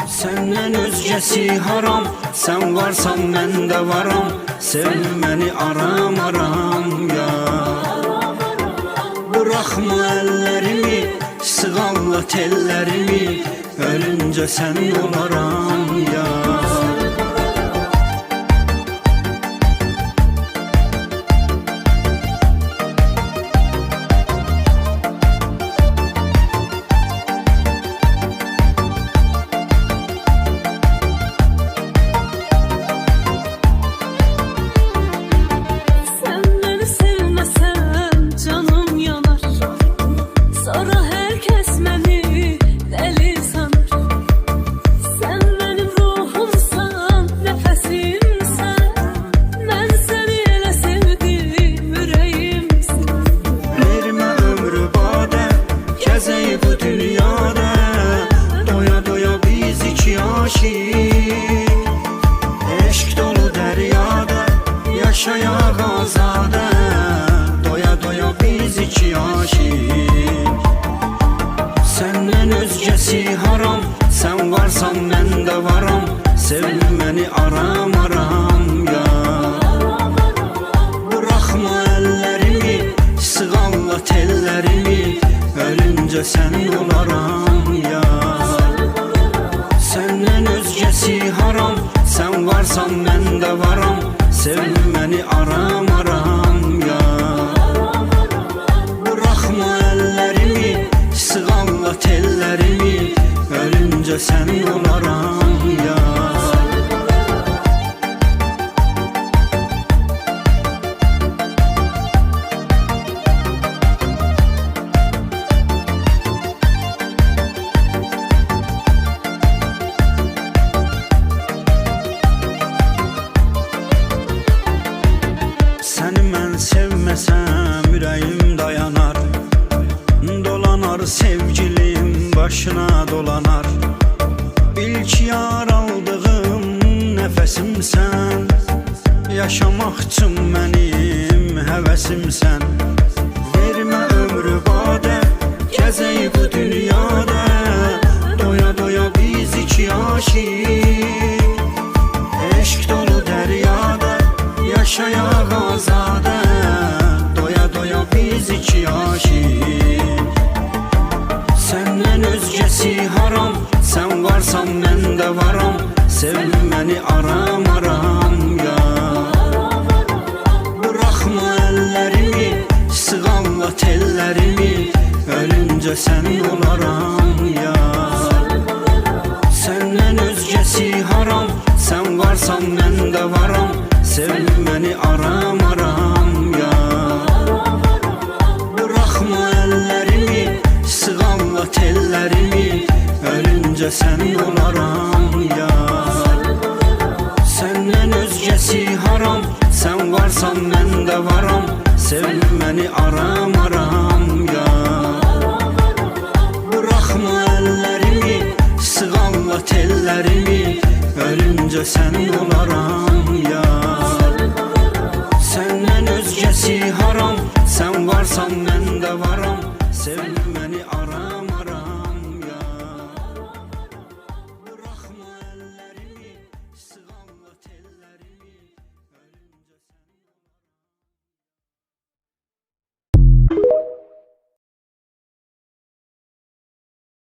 Senden özgesi haram, sen varsan ben de varım. Sevmeni aram aram ya. Bırakma ellerimi, sığalla tellerimi, ölünce sen olaram ya. Bu dünyada doya doya biz iki aşık, eşk dolu deryada yaşayak azade. Doya doya biz iki aşık. Senden özgesi haram, sen varsan ben de varım. Sevmeni aram aram ya. Bırakma ellerimi, sığalla tellerimi, ölünce sen olaram ya. Senden özgesi haram, sen varsan ben de varım. Sevmeni aram aram ya. Bırakma ellerimi, sığalla tellerimi, ölünce sen olaram ya. Seni mən sevməsəm ürəyim dayanar, dolanar sevgilim başına dolanar. İlk yar aldığım nəfəsimsən, yaşamaq üçün mənim həvəsimsən. Vermə ömrü badə, gəzək bu dünyada, doya doya biz iki aşık, eşk dolu deryada yaşayak azade. Doya doya biz iki aşık. Senden özgesi haram, sen varsan ben de varım. Sevmeni aram aram ya. Bırakma ellerimi, sığalla tellerimi, ölünce sen olaram ya. Senden özgesi haram, sen varsan ben de varım. Sevmeni aram aram ya. Bırakma ellerimi, sığalla tellerimi, ölünce sen olaram ya. Senden özgesi haram, sen varsan ben de varım. Sevmeni aram aram ya. Bırakma ellerimi, sığalla tellerimi, ölünce sen olaram.